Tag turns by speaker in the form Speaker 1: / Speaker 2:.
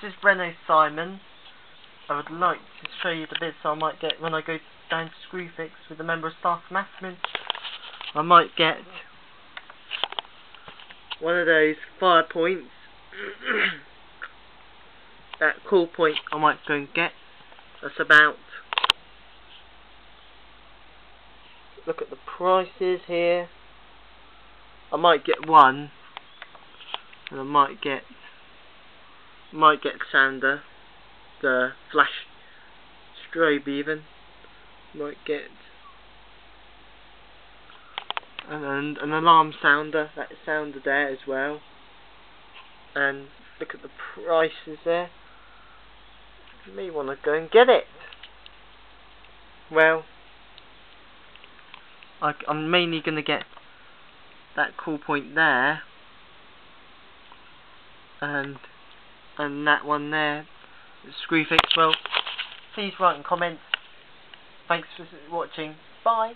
Speaker 1: this is Renault Simon. I would like to show you the bits I might get when I go down to Screwfix with a member of staff from Aspin. I might get one of those fire points. That cool point I might go and get. That's about, look at the prices here. I might get one, and I might get sounder, the flash strobe even. Might get and an alarm sounder, that sounder there as well. And look at the prices there. You may want to go and get it. Well, I'm mainly going to get that cool point there, and that one there, Screwfix. Well, please write and comment. Thanks for watching. Bye.